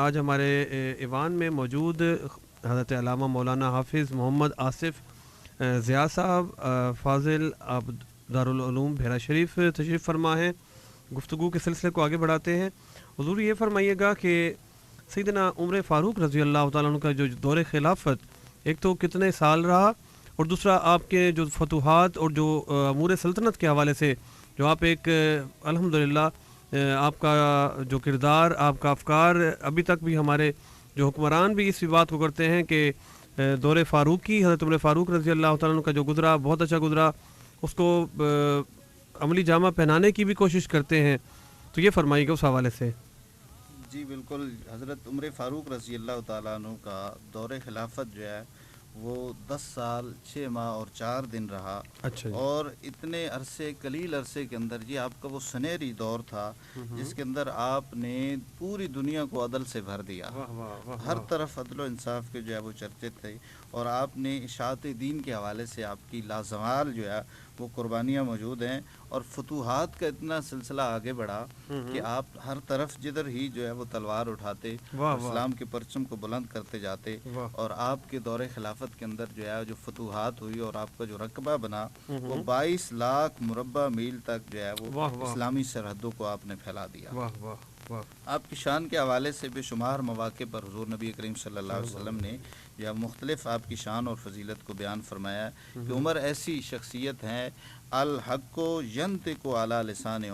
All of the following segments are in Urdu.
آج ہمارے ایوان میں موجود حضرت علامہ مولانا حافظ محمد آصف ضیاء صاحب فاضل دارالعلوم بحیرہ شریف تشریف فرما ہیں. گفتگو کے سلسلے کو آگے بڑھاتے ہیں. حضور یہ فرمائیے گا کہ سیدنا عمر فاروق رضی اللہ تعالیٰ عنہ کا جو دور خلافت ایک تو کتنے سال رہا اور دوسرا آپ کے جو فتوحات اور جو امور سلطنت کے حوالے سے جو آپ ایک الحمدللہ آپ کا جو کردار آپ کا افکار ابھی تک بھی ہمارے جو حکمران بھی اس بات کو کرتے ہیں کہ دور فاروقی حضرت عمر فاروق رضی اللہ تعالیٰ عنہ کا جو گزرا بہت اچھا گزرا, اس کو عملی جامہ پہنانے کی بھی کوشش کرتے ہیں. تو یہ فرمائیے گا اس حوالے سے. جی بالکل, حضرت عمر فاروق رضی اللہ تعالیٰ عنہ کا دور خلافت جو ہے وہ 10 سال 6 ماہ اور 4 دن رہا. اچھا جی. اور اتنے عرصے قلیل عرصے کے اندر یہ آپ کا وہ سنہری دور تھا جس کے اندر آپ نے پوری دنیا کو عدل سے بھر دیا. ہر طرف عدل و انصاف کے جو ہے وہ چرچے تھے اور آپ نے اشاعت دین کے حوالے سے آپ کی لازوال جو ہے وہ قربانیاں موجود ہیں اور فتوحات کا اتنا سلسلہ آگے بڑھا کہ آپ ہر طرف جدھر ہی جو ہے وہ تلوار اٹھاتے اسلام کے پرچم کو بلند کرتے جاتے. اور آپ کے دور خلافت کے اندر جو ہے جو فتوحات ہوئی اور آپ کا جو رقبہ بنا وہ 22 لاکھ مربع میل تک جو ہے وہ اسلامی سرحدوں کو آپ نے پھیلا دیا. آپ کی شان کے حوالے سے بے شمار مواقع پر حضور نبی کریم صلی اللہ علیہ وسلم نے یا مختلف آپ کی شان اور فضیلت کو بیان فرمایا کہ عمر ایسی شخصیت ہیں الحق کو ینطق علی لسان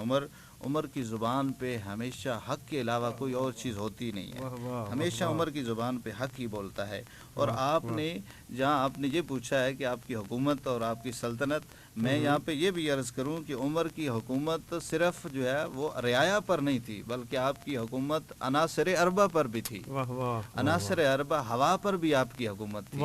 عمر کی زبان پہ ہمیشہ حق کے علاوہ کوئی اور چیز ہوتی نہیں ہے. ہمیشہ عمر کی زبان پہ حق ہی بولتا ہے. اور آپ نے جہاں آپ نے یہ پوچھا ہے کہ آپ کی حکومت اور آپ کی سلطنت, میں یہاں پہ یہ بھی عرض کروں کہ عمر کی حکومت صرف جو ہے وہ رعایا پر نہیں تھی بلکہ آپ کی حکومت عناصر اربع پر بھی تھی. عناصر اربع, ہوا پر بھی آپ کی حکومت تھی,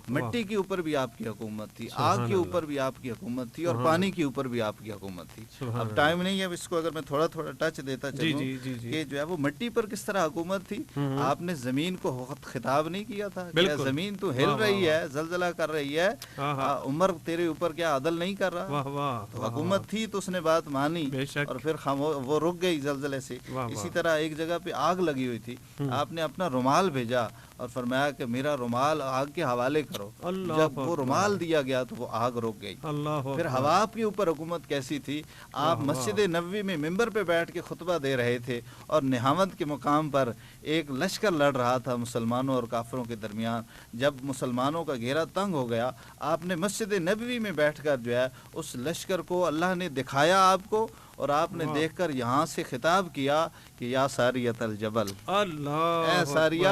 مٹی کے اوپر بھی آپ کی حکومت تھی, آگ کے اوپر بھی آپ کی حکومت تھی اور پانی کے اوپر بھی آپ کی حکومت تھی. اب ٹائم نہیں ہے اس کو اگر میں تھوڑا ٹچ دیتا چلوں کہ جو ہے وہ مٹی پر کس طرح حکومت تھی. آپ نے زمین کو خطاب نہیں کیا تھا کہ زمین تو ہل رہی ہے, زلزلہ کر رہی ہے, عمر تیرے اوپر کیا عدل نہیں کر رہا. تو حکومت تھی تو اس نے بات مانی اور پھر وہ رک گئی زلزلے سے. اسی طرح ایک جگہ پہ آگ لگی ہوئی تھی, آپ نے اپنا رومال بھیجا اور فرمایا کہ میرا رومال آگ کے حوالے کرو. جب وہ رومال دیا گیا تو وہ آگ رک گئی. پھر ہوا کے اوپر حکومت کیسی تھی, آپ مسجد نبوی میں ممبر پہ بیٹھ کے خطبہ دے رہے تھے اور نہاوند کے مقام پر ایک لشکر لڑ رہا تھا مسلمانوں اور کافروں کے درمیان. جب مسلمانوں کا گھیرا تنگ ہو گیا, آپ نے مسجد نبوی میں بیٹھ کر جو ہے اس لشکر کو اللہ نے دکھایا آپ کو اور آپ نے دیکھ کر یہاں سے خطاب کیا کہ یا ساریۃ الجبل, اے ساریہ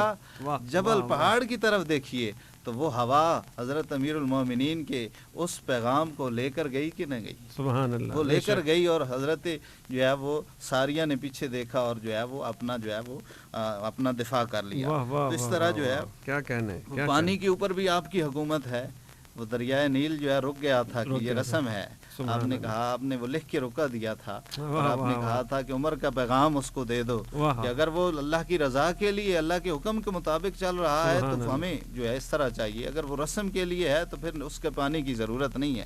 جبل پہاڑ کی طرف دیکھیے. تو وہ ہوا حضرت امیر المومنین کے اس پیغام کو لے کر گئی کہ نہ گئی؟ سبحان اللہ, وہ لے کر گئی اور حضرت جو ہے وہ ساریہ نے پیچھے دیکھا اور جو ہے وہ اپنا جو ہے وہ اپنا دفاع کر لیا. تو اس طرح جو ہے کیا کہنے, پانی کے اوپر بھی آپ کی حکومت ہے. وہ دریائے نیل جو ہے رک گیا تھا کہ یہ رسم ہے. آپ نے کہا, آپ نے وہ لکھ کے روکا دیا تھا اور آپ نے کہا تھا کہ عمر کا پیغام اس کو دے دو کہ اگر وہ اللہ کی رضا کے لیے اللہ کے حکم کے مطابق چل رہا ہے تو ہمیں جو ہے اس طرح چاہیے, اگر وہ رسم کے لیے ہے تو پھر اس کے پانی کی ضرورت نہیں ہے.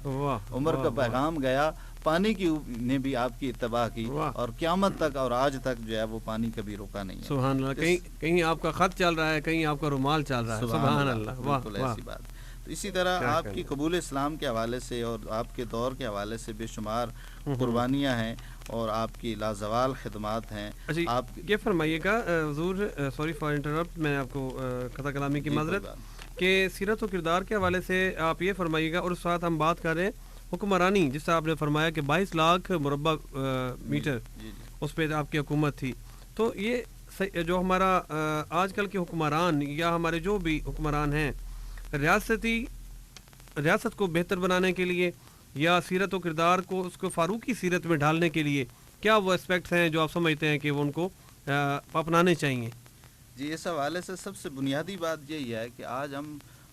عمر کا پیغام گیا, پانی کی نے بھی آپ کی اتباع کی اور قیامت تک اور آج تک جو ہے وہ پانی کبھی روکا نہیں ہے. سبحان اللہ, کہیں آپ کا خط چل رہا ہے, کہیں آپ کا رومال چل رہا ہے. سبحان اللہ, بالکل ایسی بات. تو اسی طرح آپ کی قبول اسلام کے حوالے سے اور آپ کے دور کے حوالے سے بے شمار قربانیاں ہیں اور آپ کی لازوال خدمات ہیں. آپ یہ فرمائیے گا حضور, سوری فار انٹرپٹ, میں آپ کو قطع کلامی کی معذرت, کہ سیرت و کردار کے حوالے سے آپ یہ فرمائیے گا. اور اس ساتھ ہم بات کر رہے ہیں حکمرانی, جس سے آپ نے فرمایا کہ 22 لاکھ مربع میٹر اس پہ آپ کی حکومت تھی. تو یہ جو ہمارا آج کل کے حکمران یا ہمارے جو بھی حکمران ہیں, ریاست کو بہتر بنانے کے لیے یا سیرت و کردار کو اس کو فاروقی سیرت میں ڈھالنے کے لیے کیا وہ اسپیکٹس ہیں جو آپ سمجھتے ہیں کہ وہ ان کو اپنانے چاہیے؟ جی, اس حوالے سے سب سے بنیادی بات یہی ہے کہ آج ہم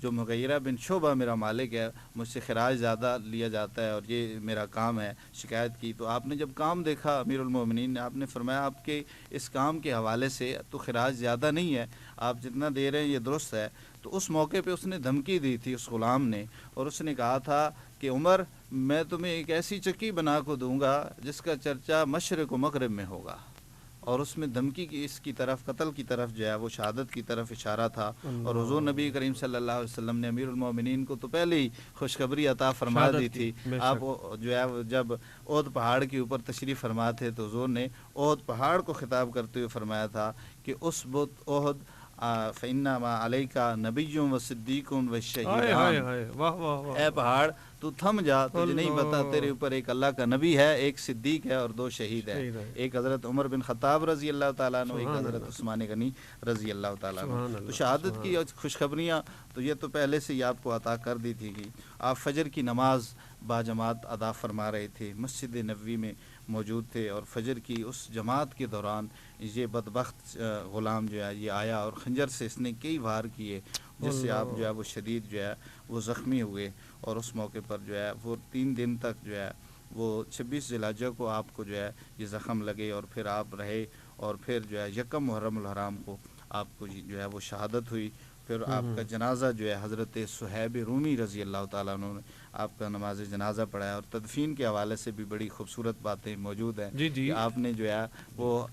جو مغیرہ بن شعبہ میرا مالک ہے مجھ سے خراج زیادہ لیا جاتا ہے اور یہ میرا کام ہے، شکایت کی۔ تو آپ نے جب کام دیکھا امیر المومنین نے، آپ نے فرمایا آپ کے اس کام کے حوالے سے تو خراج زیادہ نہیں ہے، آپ جتنا دے رہے ہیں یہ درست ہے۔ تو اس موقع پہ اس نے دھمکی دی تھی اس غلام نے، اور اس نے کہا تھا کہ عمر میں تمہیں ایک ایسی چکی بنا کو دوں گا جس کا چرچا مشرق و مغرب میں ہوگا، اور اس میں دھمکی کی اس کی طرف، قتل کی طرف جو ہے وہ شہادت کی طرف اشارہ تھا۔ اور حضور نبی کریم صلی اللہ علیہ وسلم نے امیر المومنین کو تو پہلے ہی خوشخبری عطا فرما دی تھی۔ آپ جو ہے جو احد پہاڑ کے اوپر تشریف فرما تھے تو حضور نے احد پہاڑ کو خطاب کرتے ہوئے فرمایا تھا کہ اس بت احد فإنما علیک نبی و صدیق و شہیدان، اے پہاڑ تو تھم جا، تجھے نہیں پتا تیرے اوپر ایک اللہ کا نبی ہے، ایک صدیق ہے اور 2 شہید ہے، ایک حضرت عمر بن خطاب رضی اللہ تعالیٰ عنہ، ایک حضرت عثمان غنی رضی اللہ تعالیٰ عنہ۔ تو شہادت کی خوشخبریاں تو یہ تو پہلے سے ہی آپ کو عطا کر دی تھی گی۔ آپ فجر کی نماز باجماعت ادا فرما رہے تھے، مسجد نبوی میں موجود تھے، اور فجر کی اس جماعت کے دوران یہ بدبخت غلام جو ہے یہ آیا اور خنجر سے اس نے کئی وار کیے، جس سے آپ جو ہے وہ شدید جو ہے وہ زخمی ہوئے، اور اس موقع پر جو ہے وہ 3 دن تک جو ہے وہ 26 ذی الحجہ کو آپ کو جو ہے یہ زخم لگے، اور پھر آپ رہے، اور پھر جو ہے 1 محرم الحرام کو آپ کو جو ہے وہ شہادت ہوئی۔ پھر آپ کا جنازہ جو ہے حضرت صہیب رومی رضی اللہ تعالیٰ عنہ نے آپ کا نماز جنازہ پڑھایا، اور تدفین کے حوالے سے بھی بڑی خوبصورت باتیں موجود ہیں کہ آپ نے جو ہے وہ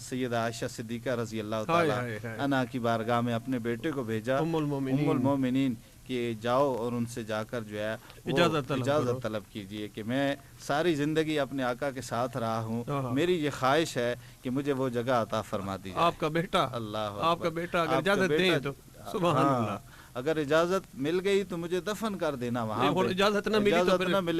سیدہ عائشہ صدیقہ رضی اللہ تعالیٰ عنہا کی بارگاہ میں اپنے بیٹے کو بھیجا ام المومنین کہ جاؤ اور ان سے جا کر جو ہے اجازت طلب کیجئے کہ میں ساری زندگی اپنے آقا کے ساتھ رہا ہوں، میری یہ خواہش ہے کہ مجھے وہ جگہ عطا فرما دی جائے۔ آپ کا بیٹا، اللہ آپ کا بیٹا اگر اجازت دیں تو سبحان اللہ، اگر اجازت مل گئی تو مجھے دفن کر دینا وہاں پہ، اجازت نہ ملے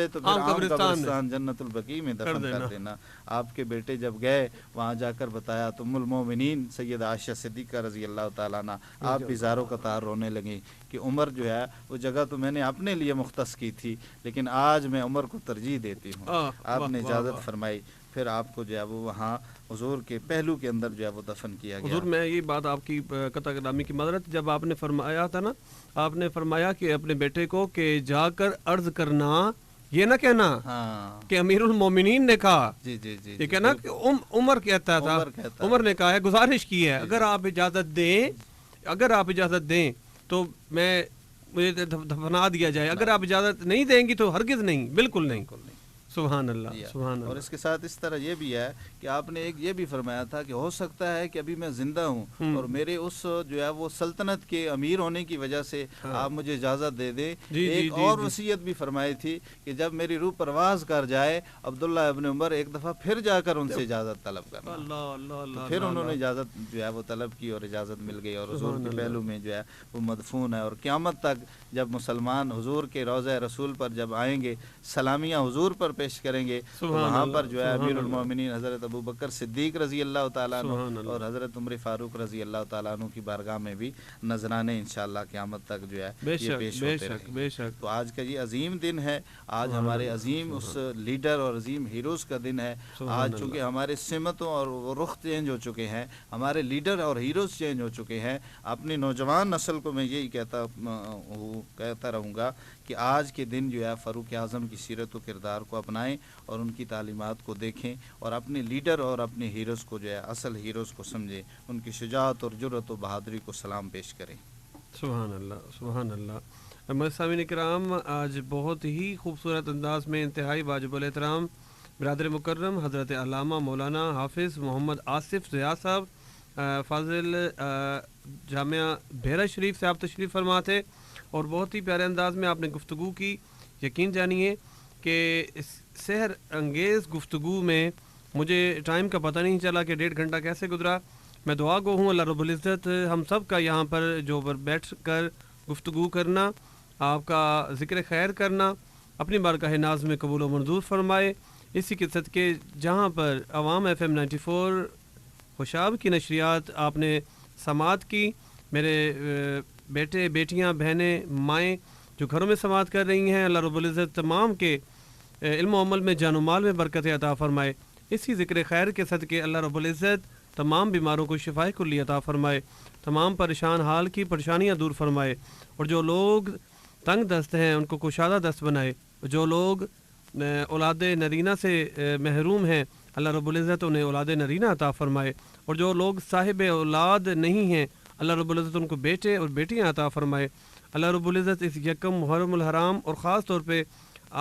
تو پھر عام قبرستان جنت البقیع میں دفن کر دینا۔ آپ کے بیٹے جب گئے وہاں جا کر بتایا تو ام المومنین سیدہ عائشہ صدیقہ رضی اللہ تعالیٰ عنہ آپ بھی زاروں قطار رونے لگیں کہ عمر جو ہے وہ جگہ تو میں نے اپنے لیے مختص کی تھی، لیکن آج میں عمر کو ترجیح دیتی ہوں۔ آپ نے اجازت فرمائی، پھر آپ کو جو ہے وہ وہاں حضور کے پہلو کے اندر جو ہے وہ دفن کیا گیا۔ حضور میں یہ بات آپ کی قطع کلامی کی معذرت، جب آپ نے فرمایا تھا نا، آپ نے فرمایا کہ اپنے بیٹے کو کہ جا کر عرض کرنا، یہ نہ کہنا کہ امیر المومنین نے کہا، یہ کہنا کہ عمر کہتا تھا، عمر نے کہا ہے، گزارش کی ہے، اگر آپ اجازت دیں تو مجھے دفنا دیا جائے، اگر آپ اجازت نہیں دیں گی تو ہرگز نہیں، بالکل نہیں۔ سبحان اللہ، سبحان اللہ۔ اور اس کے ساتھ اس طرح یہ بھی ہے کہ آپ نے ایک یہ بھی فرمایا تھا کہ ہو سکتا ہے کہ ابھی میں زندہ ہوں اور میرے اس جو ہے وہ سلطنت کے امیر ہونے کی وجہ سے آپ مجھے اجازت دے دیں۔ ایک اور وصیت بھی فرمائی تھی کہ جب میری روح پرواز کر جائے عبداللہ ابن عمر ایک دفعہ پھر جا کر ان سے اجازت طلب کرنا۔ پھر انہوں نے اجازت جو ہے وہ طلب کی اور اجازت مل گئی، اور حضور کے پہلو میں جو ہے وہ مدفون ہے، اور قیامت تک جب مسلمان حضور کے روضہ رسول پر جب آئیں گے، سلامیاں حضور پر پیش کریں گے، تو وہاں پر جو ہے امیر المومنین حضرت ابو بکر صدیق رضی اللہ تعالیٰ عنہ اور حضرت عمر فاروق رضی اللہ تعالیٰ عنہ کی بارگاہ میں بھی نذرانے انشاءاللہ قیامت تک جو ہے یہ پیش ہوتے رہیں گے۔ تو آج کا یہ عظیم دن ہے، آج ہمارے عظیم اس لیڈر اور عظیم ہیروز کا دن ہے۔ آج چونکہ ہمارے سمتوں اور رخ چینج ہو چکے ہیں، ہمارے لیڈر اور ہیروز چینج ہو چکے ہیں، اپنی نوجوان نسل کو میں یہی کہتا رہوں گا کہ آج کے دن جو ہے فاروق اعظم کی سیرت و کردار کو اپنائیں اور ان کی تعلیمات کو دیکھیں، اور اپنے لیڈر اور اپنے ہیروز کو جو ہے اصل ہیروز کو سمجھیں، ان کی شجاعت اور جرأت و بہادری کو سلام پیش کریں۔ سبحان اللہ، سبحان اللہ۔ سامعین کرام، آج بہت ہی خوبصورت انداز میں انتہائی واجب الاحترام برادر مکرم حضرت علامہ مولانا حافظ محمد آصف ضیاء صاحب فاضل جامعہ بحیرہ شریف سے آپ تشریف فرما تھے، اور بہت ہی پیارے انداز میں آپ نے گفتگو کی۔ یقین جانیے کہ اس سحر انگیز گفتگو میں مجھے ٹائم کا پتہ نہیں چلا کہ 1.5 گھنٹہ کیسے گزرا۔ میں دعا گو ہوں اللہ رب العزت ہم سب کا یہاں پر جو پر بیٹھ کر گفتگو کرنا، آپ کا ذکر خیر کرنا اپنی بارگاہ ناز میں قبول و منظور فرمائے۔ اسی کے صدقے جہاں پر عوام FM 94 خوشاب کی نشریات آپ نے سماعت کی، میرے بیٹے بیٹیاں بہنیں مائیں جو گھروں میں سماعت کر رہی ہیں، اللہ رب العزت تمام کے علم و عمل میں جان و مال میں برکت عطا فرمائے۔ اسی ذکر خیر کے صدقے اللہ رب العزت تمام بیماروں کو شفائے کلی عطا فرمائے، تمام پریشان حال کی پریشانیاں دور فرمائے، اور جو لوگ تنگ دست ہیں ان کو کشادہ دست بنائے، جو لوگ اولاد نرینہ سے محروم ہیں اللہ رب العزت انہیں اولاد نرینہ عطا فرمائے، اور جو لوگ صاحب اولاد نہیں ہیں اللہ رب العزت ان کو بیٹے اور بیٹیاں عطا فرمائے۔ اللہ رب العزت اس یکم محرم الحرام اور خاص طور پہ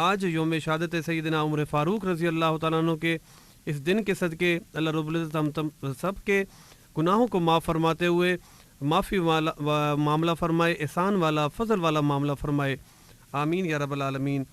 آج یوم شہادت سیدنا عمر فاروق رضی اللہ تعالیٰ عنہ کے اس دن کے صدقے اللہ رب العزت ہم سب کے گناہوں کو معاف فرماتے ہوئے معافی والا معاملہ فرمائے، احسان والا فضل والا معاملہ فرمائے، آمین یا رب العالمین۔